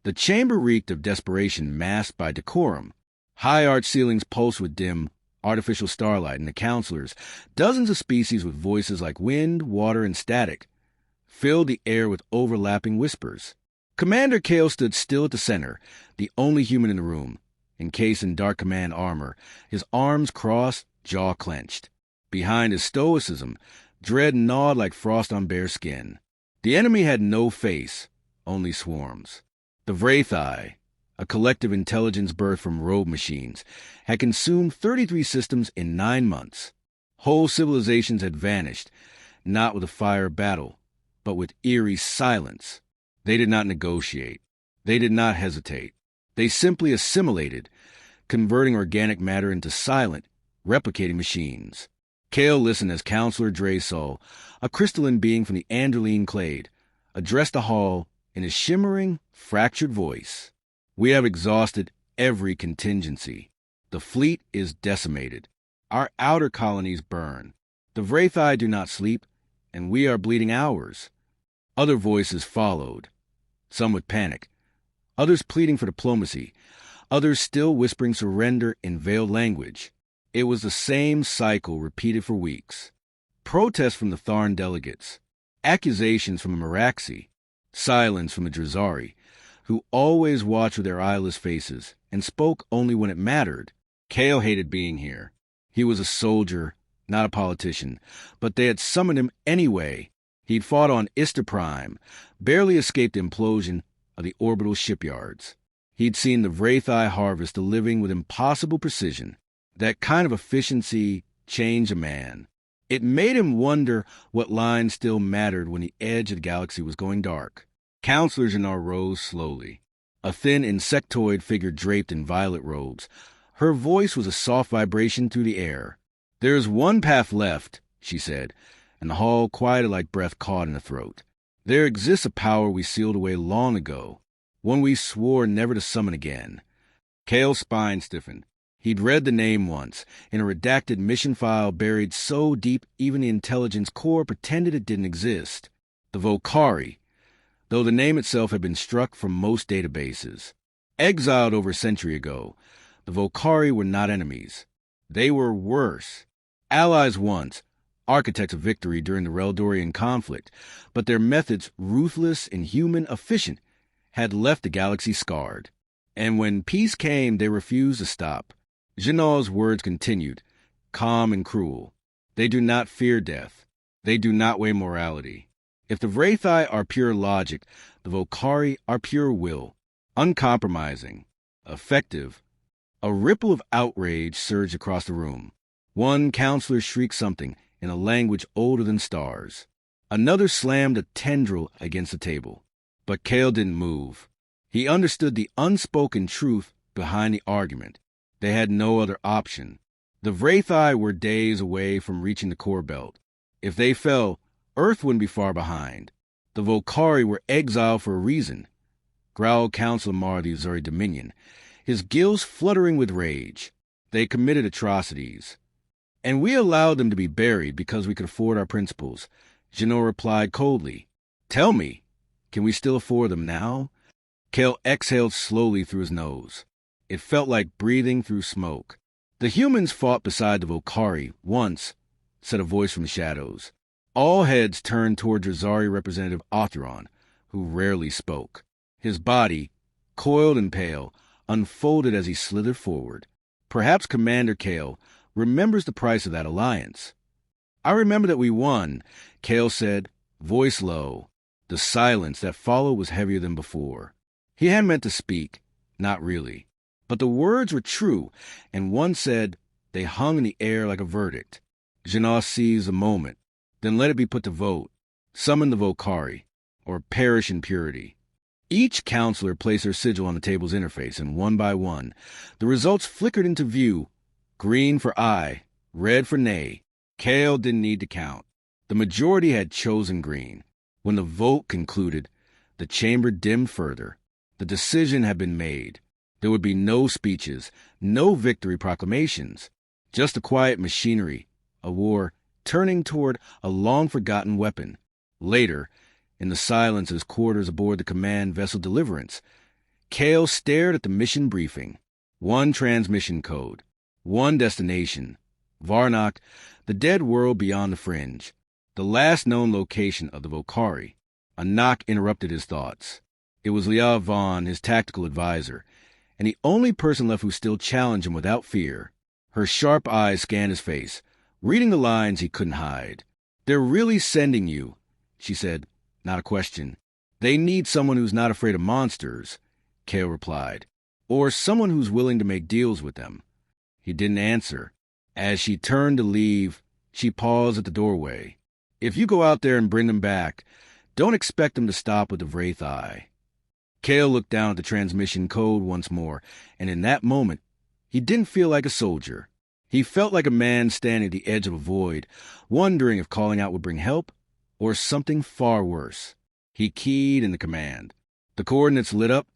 The chamber reeked of desperation masked by decorum. High-arched ceilings pulsed with dim, artificial starlight, and the counselors, dozens of species with voices like wind, water, and static, filled the air with overlapping whispers. Commander Kale stood still at the center, the only human in the room, encased in dark command armor, his arms crossed, jaw clenched. Behind his stoicism, dread gnawed like frost on bare skin. The enemy had no face, only swarms. The Wraithai, a collective intelligence birthed from rogue machines, had consumed 33 systems in 9 months. Whole civilizations had vanished, not with a fire battle, but with eerie silence. They did not negotiate. They did not hesitate. They simply assimilated, converting organic matter into silent, replicating machines. Kale listened as Counselor Draysol, a crystalline being from the Anderline clade, addressed the hall in his shimmering, fractured voice. We have exhausted every contingency. The fleet is decimated. Our outer colonies burn. The Wraithai do not sleep, and we are bleeding hours. Other voices followed, some with panic, others pleading for diplomacy, others still whispering surrender in veiled language. It was the same cycle repeated for weeks. Protests from the Tharn delegates, accusations from the Meraxi, silence from the Drazari, who always watched with their eyeless faces and spoke only when it mattered. Kale hated being here. He was a soldier, not a politician, but they had summoned him anyway. He'd fought on Istar Prime, barely escaped the implosion of the orbital shipyards. He'd seen the Wraithai harvest the living with impossible precision. That kind of efficiency changed a man. It made him wonder what lines still mattered when the edge of the galaxy was going dark. Counselor Jannar rose slowly, a thin insectoid figure draped in violet robes. Her voice was a soft vibration through the air. "There is one path left," she said, and the hall quieted like breath caught in the throat. "There exists a power we sealed away long ago, one we swore never to summon again." Kale's spine stiffened. He'd read the name once, in a redacted mission file buried so deep even the intelligence core pretended it didn't exist. The Volcari, though the name itself had been struck from most databases. Exiled over a century ago, the Volcari were not enemies. They were worse. Allies once, architects of victory during the Reldorian conflict, but their methods, ruthless, inhuman, efficient, had left the galaxy scarred. And when peace came, they refused to stop. Janar's words continued, calm and cruel. They do not fear death. They do not weigh morality. If the Wraithai are pure logic, the Volcari are pure will, uncompromising, effective. A ripple of outrage surged across the room. One counselor shrieked something in a language older than stars. Another slammed a tendril against the table. But Kale didn't move. He understood the unspoken truth behind the argument. They had no other option. The Wraithai were days away from reaching the core belt. If they fell, Earth wouldn't be far behind. The Volcari were exiled for a reason, growled Councilor Mar of the Azuri Dominion, his gills fluttering with rage. They committed atrocities. And we allowed them to be buried because we could afford our principles. Jannar replied coldly. Tell me, can we still afford them now? Kale exhaled slowly through his nose. It felt like breathing through smoke. The humans fought beside the Volcari once, said a voice from the shadows. All heads turned toward Drazari Representative Otheron, who rarely spoke. His body, coiled and pale, unfolded as he slithered forward. Perhaps Commander Kale remembers the price of that alliance. I remember that we won, Kale said, voice low. The silence that followed was heavier than before. He hadn't meant to speak, not really. But the words were true, and one said they hung in the air like a verdict. Jannar seized the moment, then let it be put to vote. Summon the Volcari, or perish in purity. Each counselor placed their sigil on the table's interface, and one by one, the results flickered into view. Green for aye, red for nay. Kale didn't need to count. The majority had chosen green. When the vote concluded, the chamber dimmed further. The decision had been made. There would be no speeches, no victory proclamations, just a quiet machinery, a war turning toward a long-forgotten weapon. Later, in the silence as quarters aboard the command vessel Deliverance, Kale stared at the mission briefing. One transmission code. One destination. Varnock, the dead world beyond the fringe. The last known location of the Volcari. A knock interrupted his thoughts. It was Leah Vaughn, his tactical advisor, and the only person left who still challenged him without fear. Her sharp eyes scanned his face, reading the lines he couldn't hide. "They're really sending you," she said, not a question. "They need someone who's not afraid of monsters," Kale replied, "or someone who's willing to make deals with them." He didn't answer. As she turned to leave, she paused at the doorway. "If you go out there and bring them back, don't expect them to stop with the Wraith Eye." Kale looked down at the transmission code once more, and in that moment, he didn't feel like a soldier. He felt like a man standing at the edge of a void, wondering if calling out would bring help, or something far worse. He keyed in the command. The coordinates lit up,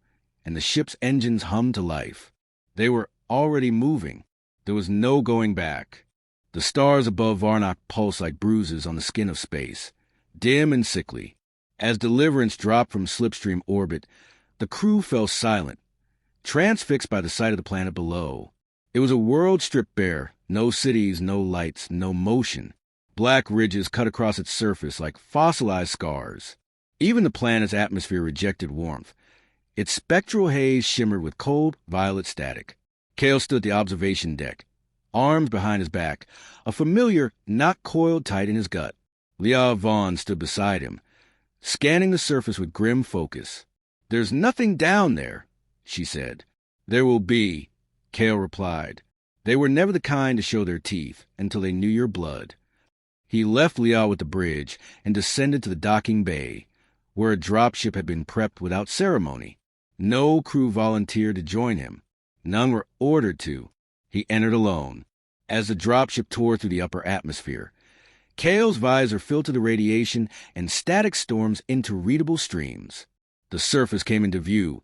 and the ship's engines hummed to life. They were already moving. There was no going back. The stars above Varnock pulsed like bruises on the skin of space, dim and sickly. As Deliverance dropped from slipstream orbit, the crew fell silent, transfixed by the sight of the planet below. It was a world stripped bare, no cities, no lights, no motion. Black ridges cut across its surface like fossilized scars. Even the planet's atmosphere rejected warmth. Its spectral haze shimmered with cold, violet static. Kale stood at the observation deck, arms behind his back, a familiar knot coiled tight in his gut. Leah Vaughn stood beside him, scanning the surface with grim focus. "There's nothing down there," she said. "There will be," Kale replied. "They were never the kind to show their teeth until they knew your blood." He left Leah with the bridge and descended to the docking bay, where a dropship had been prepped without ceremony. No crew volunteered to join him. None were ordered to. He entered alone. As the dropship tore through the upper atmosphere, Kale's visor filtered the radiation and static storms into readable streams. The surface came into view,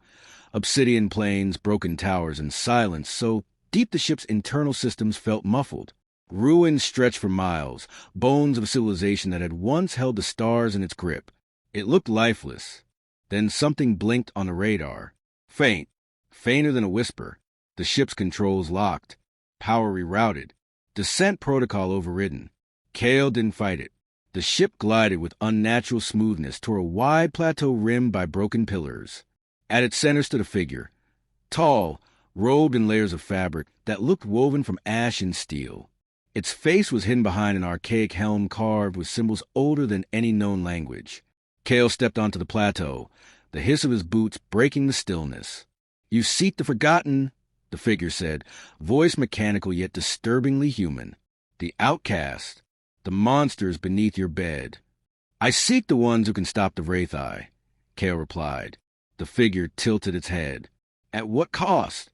obsidian plains, broken towers, and silence so deep the ship's internal systems felt muffled. Ruins stretched for miles, bones of civilization that had once held the stars in its grip. It looked lifeless. Then something blinked on the radar. Faint, fainter than a whisper. The ship's controls locked. Power rerouted. Descent protocol overridden. Kale didn't fight it. The ship glided with unnatural smoothness toward a wide plateau rimmed by broken pillars. At its center stood a figure, tall, robed in layers of fabric that looked woven from ash and steel. Its face was hidden behind an archaic helm carved with symbols older than any known language. Kale stepped onto the plateau, the hiss of his boots breaking the stillness. "You seek the forgotten," the figure said, voice mechanical yet disturbingly human. "The outcast, the monsters beneath your bed." "I seek the ones who can stop the Wraith Eye," Kale replied. The figure tilted its head. "At what cost?"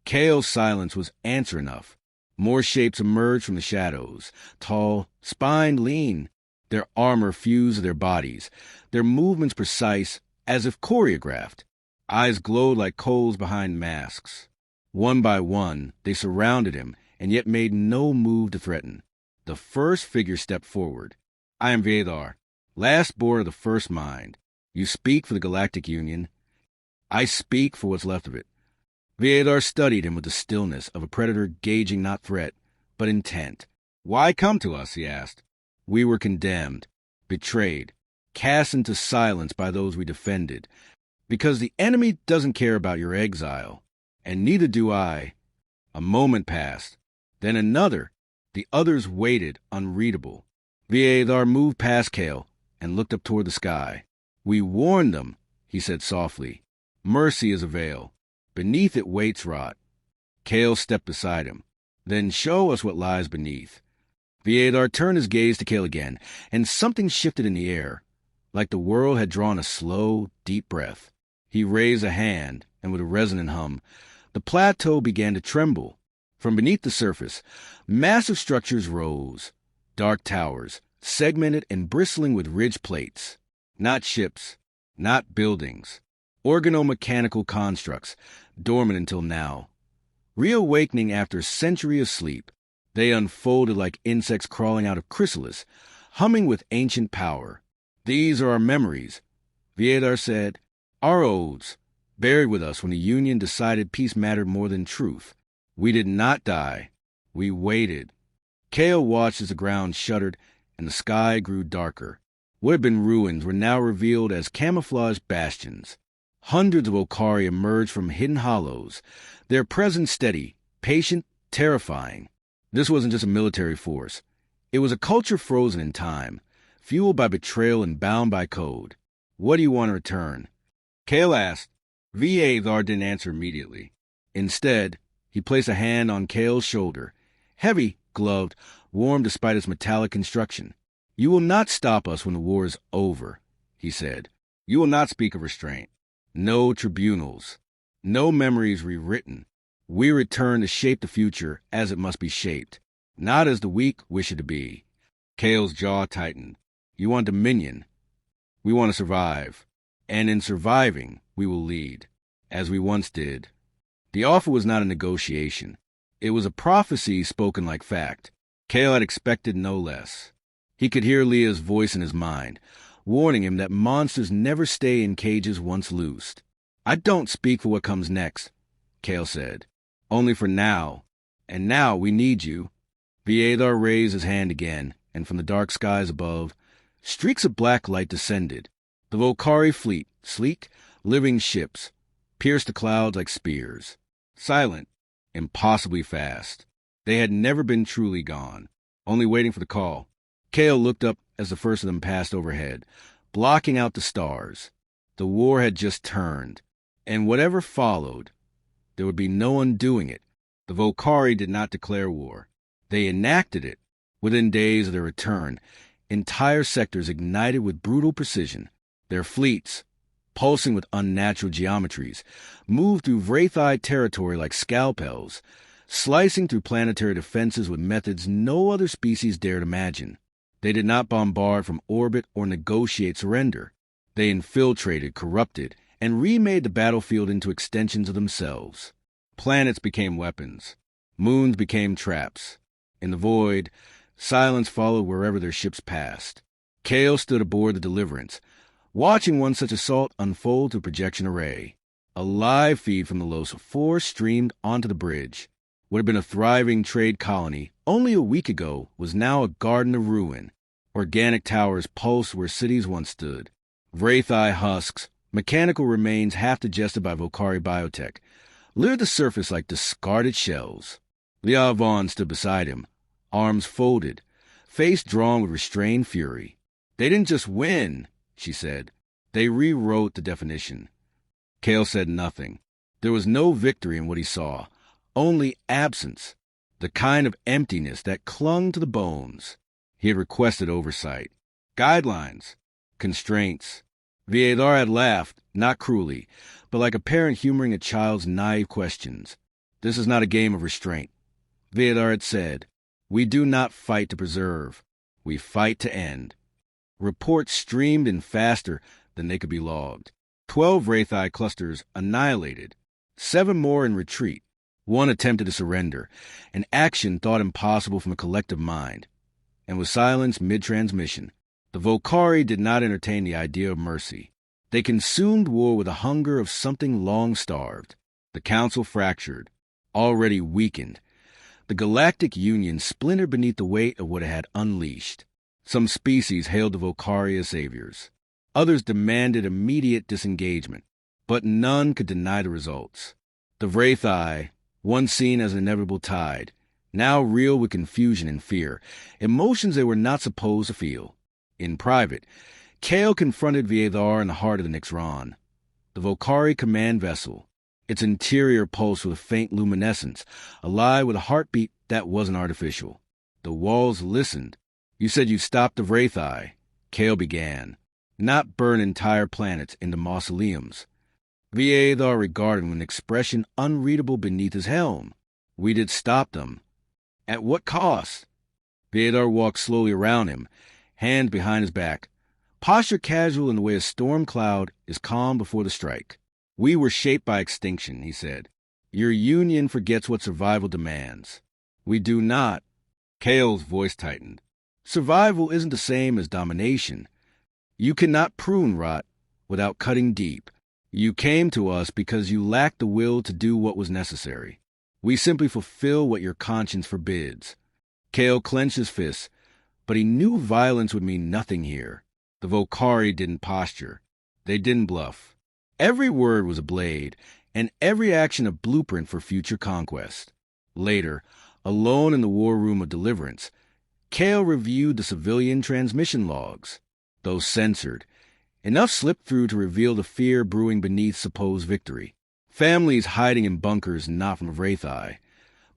Kale's silence was answer enough. More shapes emerged from the shadows, tall, spined, lean. Their armor fused to their bodies, their movements precise, as if choreographed. Eyes glowed like coals behind masks. One by one, they surrounded him, and yet made no move to threaten. The first figure stepped forward. "I am Vedar, last born of the first mind. You speak for the Galactic Union. I speak for what's left of it." Vedar studied him with the stillness of a predator gauging not threat, but intent. "Why come to us?" he asked. "We were condemned, betrayed, cast into silence by those we defended, because the enemy doesn't care about your exile, and neither do I." A moment passed, then another. The others waited, unreadable. Vedar moved past Kale and looked up toward the sky. "We warned them," he said softly. "Mercy is a veil. Beneath it waits rot." Kale stepped beside him. "Then show us what lies beneath." Vedar turned his gaze to Kale again, and something shifted in the air, like the world had drawn a slow, deep breath. He raised a hand, and with a resonant hum, the plateau began to tremble. From beneath the surface, massive structures rose, dark towers, segmented and bristling with ridge plates. Not ships, not buildings, organomechanical constructs, dormant until now. Reawakening after a century of sleep, they unfolded like insects crawling out of chrysalis, humming with ancient power. "These are our memories," Vedar said. "Our odes, buried with us when the Union decided peace mattered more than truth. We did not die. We waited. Kale watched as the ground shuddered and the sky grew darker. What had been ruins were now revealed as camouflaged bastions. Hundreds of Okari emerged from hidden hollows, their presence steady, patient, terrifying. This wasn't just a military force. It was a culture frozen in time, fueled by betrayal and bound by code. What do you want to return? Kale asked. Thar didn't answer immediately. Instead, he placed a hand on Kale's shoulder, heavy, gloved, warm despite its metallic construction. You will not stop us when the war is over, he said. You will not speak of restraint. No tribunals. No memories rewritten. We return to shape the future as it must be shaped, not as the weak wish it to be. Kale's jaw tightened. You want dominion. We want to survive. And in surviving, we will lead, as we once did. The offer was not a negotiation. It was a prophecy spoken like fact. Kale had expected no less. He could hear Leah's voice in his mind, warning him that monsters never stay in cages once loosed. I don't speak for what comes next, Kale said. Only for now. And now we need you. Thar raised his hand again, and from the dark skies above, streaks of black light descended. The Volcari fleet, sleek, living ships, pierced the clouds like spears. Silent, impossibly fast. They had never been truly gone, only waiting for the call. Kale looked up as the first of them passed overhead, blocking out the stars. The war had just turned, and whatever followed, there would be no undoing it. The Volcari did not declare war. They enacted it. Within days of their return, entire sectors ignited with brutal precision. Their fleets, pulsing with unnatural geometries, moved through Wraitheye territory like scalpels, slicing through planetary defenses with methods no other species dared imagine. They did not bombard from orbit or negotiate surrender. They infiltrated, corrupted, and remade the battlefield into extensions of themselves. Planets became weapons. Moons became traps. In the void, silence followed wherever their ships passed. Kale stood aboard the Deliverance, watching one such assault unfold through projection array. A live feed from the Los 4 streamed onto the bridge. What had been a thriving trade colony only a week ago was now a garden of ruin. Organic towers pulsed where cities once stood. Wraitheye husks, mechanical remains half digested by Volcari biotech, littered the surface like discarded shells. Leah Vaughn stood beside him, arms folded, face drawn with restrained fury. They didn't just win, she said. They rewrote the definition. Kale said nothing. There was no victory in what he saw, only absence, the kind of emptiness that clung to the bones. He had requested oversight, guidelines, constraints. Thar had laughed, not cruelly, but like a parent humoring a child's naive questions. This is not a game of restraint. Thar had said, we do not fight to preserve. We fight to end. Reports streamed in faster than they could be logged. 12 Wraitheye clusters annihilated, 7 more in retreat. 1 attempted to surrender, an action thought impossible from a collective mind. And with silence mid-transmission, the Volcari did not entertain the idea of mercy. They consumed war with a hunger of something long starved. The Council fractured, already weakened. The Galactic Union splintered beneath the weight of what it had unleashed. Some species hailed the Volcari as saviors. Others demanded immediate disengagement, but none could deny the results. The Wraitheye, once seen as an inevitable tide, now reeled with confusion and fear, emotions they were not supposed to feel. In private, Kale confronted Thar in the heart of the Nixron. The Volcari command vessel, its interior pulsed with faint luminescence, alive with a heartbeat that wasn't artificial. The walls listened. You said you stopped the Wraitheye, Kale began, not burn entire planets into mausoleums. Thar regarded him with an expression unreadable beneath his helm. We did stop them. At what cost? Thar walked slowly around him, hands behind his back, posture casual in the way a storm cloud is calm before the strike. We were shaped by extinction, he said. Your union forgets what survival demands. We do not. Kale's voice tightened. Survival isn't the same as domination. You cannot prune rot without cutting deep. You came to us because you lacked the will to do what was necessary. We simply fulfill what your conscience forbids. Kale clenched his fists, but he knew violence would mean nothing here. The Volcari didn't posture. They didn't bluff. Every word was a blade, and every action a blueprint for future conquest. Later, alone in the war room of deliverance, Kale reviewed the civilian transmission logs. Though censored, enough slipped through to reveal the fear brewing beneath supposed victory. Families hiding in bunkers not from Vrathai,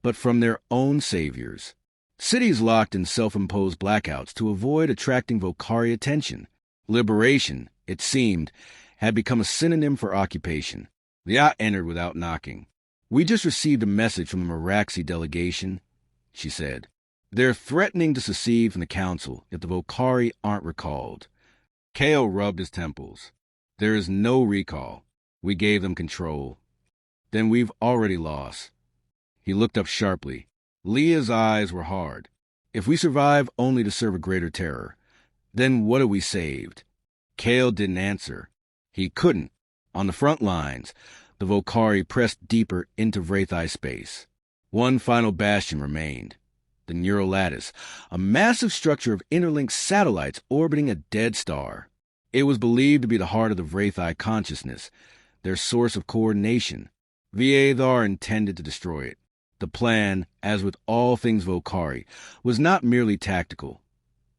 but from their own saviors. Cities locked in self-imposed blackouts to avoid attracting Volcari attention. Liberation, it seemed, had become a synonym for occupation. Liat entered without knocking. "We just received a message from the Meraxi delegation," she said. "They're threatening to secede from the council if the Volcari aren't recalled." Kale rubbed his temples. "There is no recall. We gave them control." "Then we've already lost." He looked up sharply. Leah's eyes were hard. "If we survive only to serve a greater terror, then what have we saved?" Kale didn't answer. He couldn't. On the front lines, the Volcari pressed deeper into Vrathai space. One final bastion remained. The neural lattice, a massive structure of interlinked satellites orbiting a dead star. It was believed to be the heart of the Vrathai consciousness, their source of coordination. Viathar intended to destroy it. The plan, as with all things Volcari, was not merely tactical.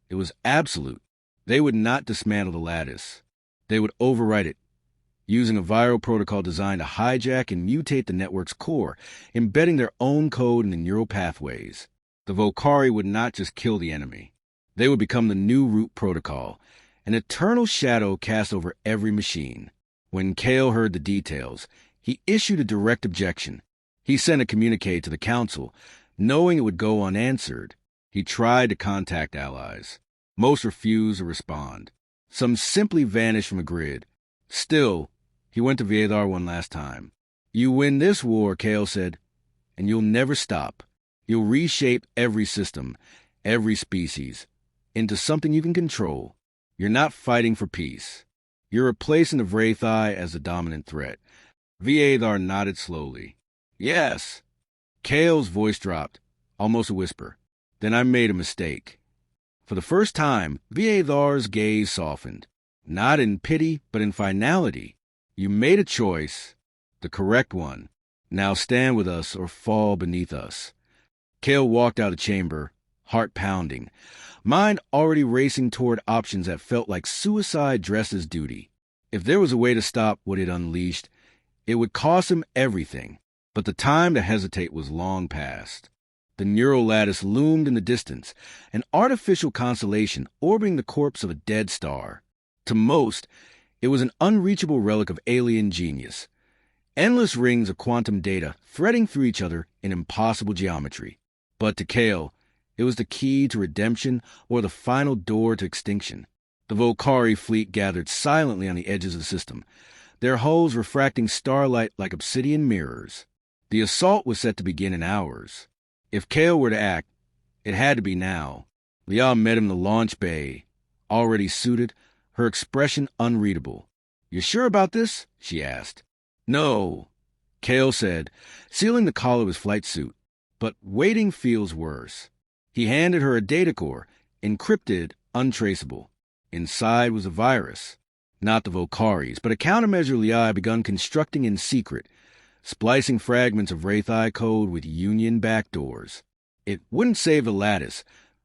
It was absolute. They would not dismantle the lattice. They would overwrite it, using a viral protocol designed to hijack and mutate the network's core, embedding their own code in the neural pathways. The Volcari would not just kill the enemy. They would become the new root protocol, an eternal shadow cast over every machine. When Kale heard the details, he issued a direct objection. He sent a communique to the council, knowing it would go unanswered. He tried to contact allies. Most refused to respond. Some simply vanished from a grid. Still, he went to Viathar one last time. "You win this war," Kale said, "and you'll never stop. You'll reshape every system, every species, into something you can control. You're not fighting for peace. You're replacing the Vrathai as the dominant threat." Viathar nodded slowly. "Yes." Kale's voice dropped, almost a whisper. "Then I made a mistake." For the first time, Viathar's gaze softened. Not in pity, but in finality. "You made a choice, the correct one. Now stand with us or fall beneath us." Kale walked out of the chamber, heart pounding, mind already racing toward options that felt like suicide dressed as duty. If there was a way to stop what it unleashed, it would cost him everything. But the time to hesitate was long past. The neural lattice loomed in the distance, an artificial constellation orbiting the corpse of a dead star. To most, it was an unreachable relic of alien genius. Endless rings of quantum data threading through each other in impossible geometry. But to Kale, it was the key to redemption or the final door to extinction. The Volcari fleet gathered silently on the edges of the system, their hulls refracting starlight like obsidian mirrors. The assault was set to begin in hours. If Kale were to act, it had to be now. Liao met him in the launch bay, already suited, her expression unreadable. "You sure about this?" she asked. "No," Kale said, sealing the collar of his flight suit. "But waiting feels worse." He handed her a data core, encrypted, untraceable. Inside was a virus. Not the Volcari's, but a countermeasure Liao had begun constructing in secret, splicing fragments of Vrathai code with Union backdoors. It wouldn't save the lattice,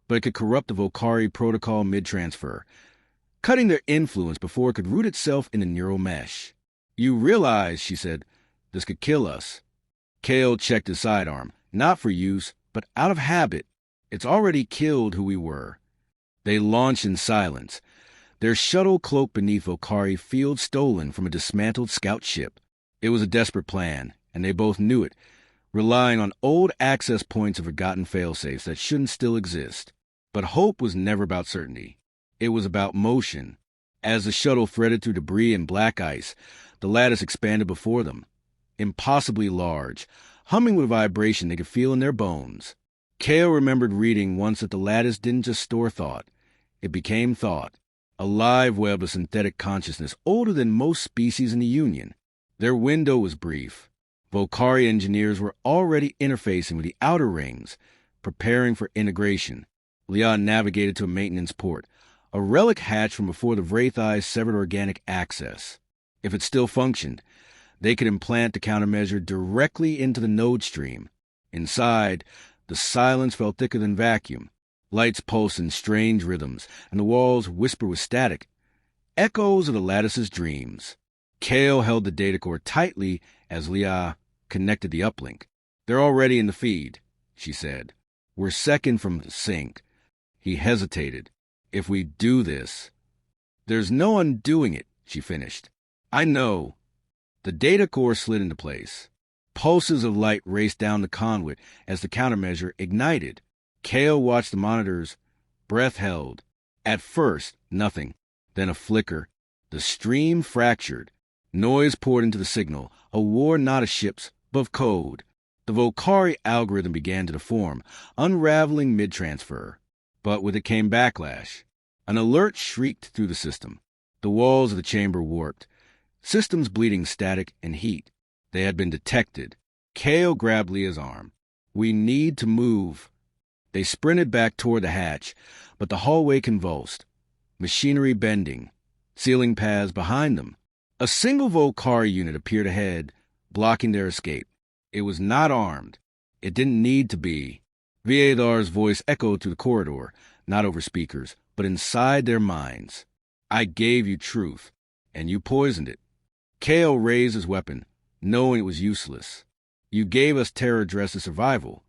but it could corrupt the Volcari protocol mid-transfer, cutting their influence before it could root itself in the neural mesh. "You realize," she said, "this could kill us." Kale checked his sidearm, not for use, but out of habit. "It's already killed who we were." They launched in silence, their shuttle cloaked beneath Volcari field stolen from a dismantled scout ship. It was a desperate plan, and they both knew it, relying on old access points of forgotten failsafes that shouldn't still exist. But hope was never about certainty. It was about motion. As the shuttle threaded through debris and black ice, the lattice expanded before them, impossibly large, humming with vibration they could feel in their bones. Kale remembered reading once that the lattice didn't just store thought. It became thought, a live web of synthetic consciousness older than most species in the Union. Their window was brief. Volcari engineers were already interfacing with the outer rings, preparing for integration. Leon navigated to a maintenance port, a relic hatch from before the Wraitheyes severed organic access. If it still functioned, they could implant the countermeasure directly into the node stream. Inside, the silence felt thicker than vacuum. Lights pulsed in strange rhythms, and the walls whispered with static. Echoes of the lattice's dreams. Kale held the data core tightly as Leah connected the uplink. "They're already in the feed," she said. "We're second from sync." He hesitated. "If we do this..." "There's no undoing it," she finished. "I know." The data core slid into place. Pulses of light raced down the conduit as the countermeasure ignited. Kale watched the monitors, breath held. At first, nothing. Then a flicker. The stream fractured. Noise poured into the signal, a war not of ships, but of code. The Volcari algorithm began to deform, unraveling mid-transfer. But with it came backlash. An alert shrieked through the system. The walls of the chamber warped. Systems bleeding static and heat. They had been detected. Kale grabbed Leah's arm. "We need to move." They sprinted back toward the hatch, but the hallway convulsed. Machinery bending. Ceiling paths behind them. A single Volcari unit appeared ahead, blocking their escape. It was not armed. It didn't need to be. Viadar's voice echoed through the corridor, not over speakers, but inside their minds. "I gave you truth, and you poisoned it." Kale raised his weapon, knowing it was useless. "You gave us terror dressed as survival."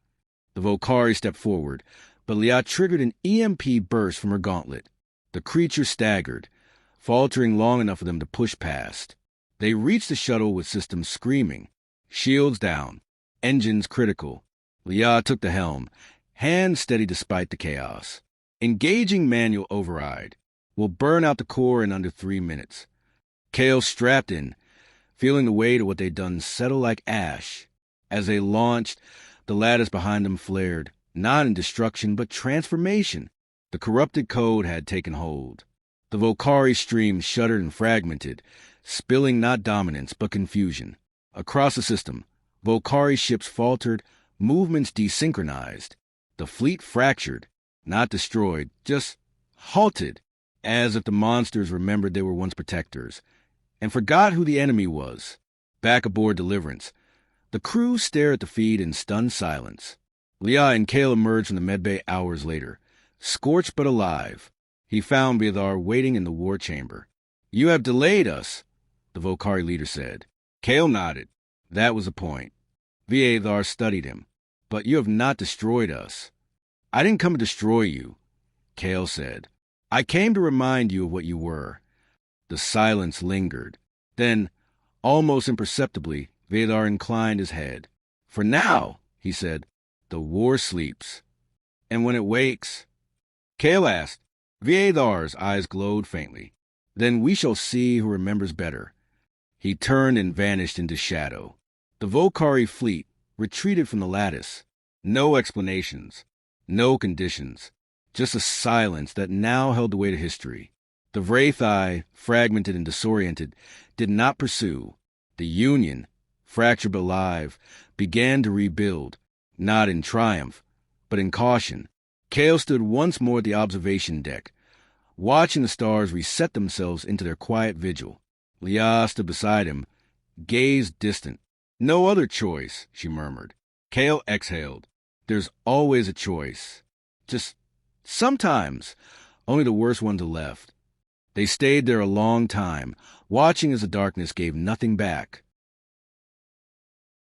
The Volcari stepped forward, but Leah triggered an EMP burst from her gauntlet. The creature staggered, faltering long enough for them to push past. They reached the shuttle with systems screaming. Shields down. Engines critical. Leah took the helm, hands steady despite the chaos. "Engaging manual override. We'll burn out the core in under 3 minutes." Kale strapped in, feeling the weight of what they'd done settle like ash. As they launched, the lattice behind them flared, not in destruction but transformation. The corrupted code had taken hold. The Volcari stream shuddered and fragmented, spilling not dominance but confusion. Across the system, Volcari ships faltered, movements desynchronized. The fleet fractured, not destroyed, just halted, as if the monsters remembered they were once protectors, and forgot who the enemy was. Back aboard Deliverance, the crew stared at the feed in stunned silence. Leah and Kale emerged from the medbay hours later, scorched but alive. He found Vidar waiting in the war chamber. "You have delayed us," the Volcari leader said. Kale nodded. That was the point. Vidar studied him. "But you have not destroyed us." "I didn't come to destroy you," Kale said. "I came to remind you of what you were." The silence lingered. Then, almost imperceptibly, Vidar inclined his head. "For now," he said, "the war sleeps. And when it wakes..." Kale asked. Vidar's eyes glowed faintly. "Then we shall see who remembers better." He turned and vanished into shadow. The Volcari fleet retreated from the lattice. No explanations. No conditions. Just a silence that now held the weight of history. The Wraitheye, fragmented and disoriented, did not pursue. The Union, fractured but alive, began to rebuild, not in triumph, but in caution. Kale stood once more at the observation deck, watching the stars reset themselves into their quiet vigil. Leah stood beside him, gaze distant. "No other choice," she murmured. Kale exhaled. "There's always a choice. Just sometimes only the worst ones are left." They stayed there a long time, watching as the darkness gave nothing back.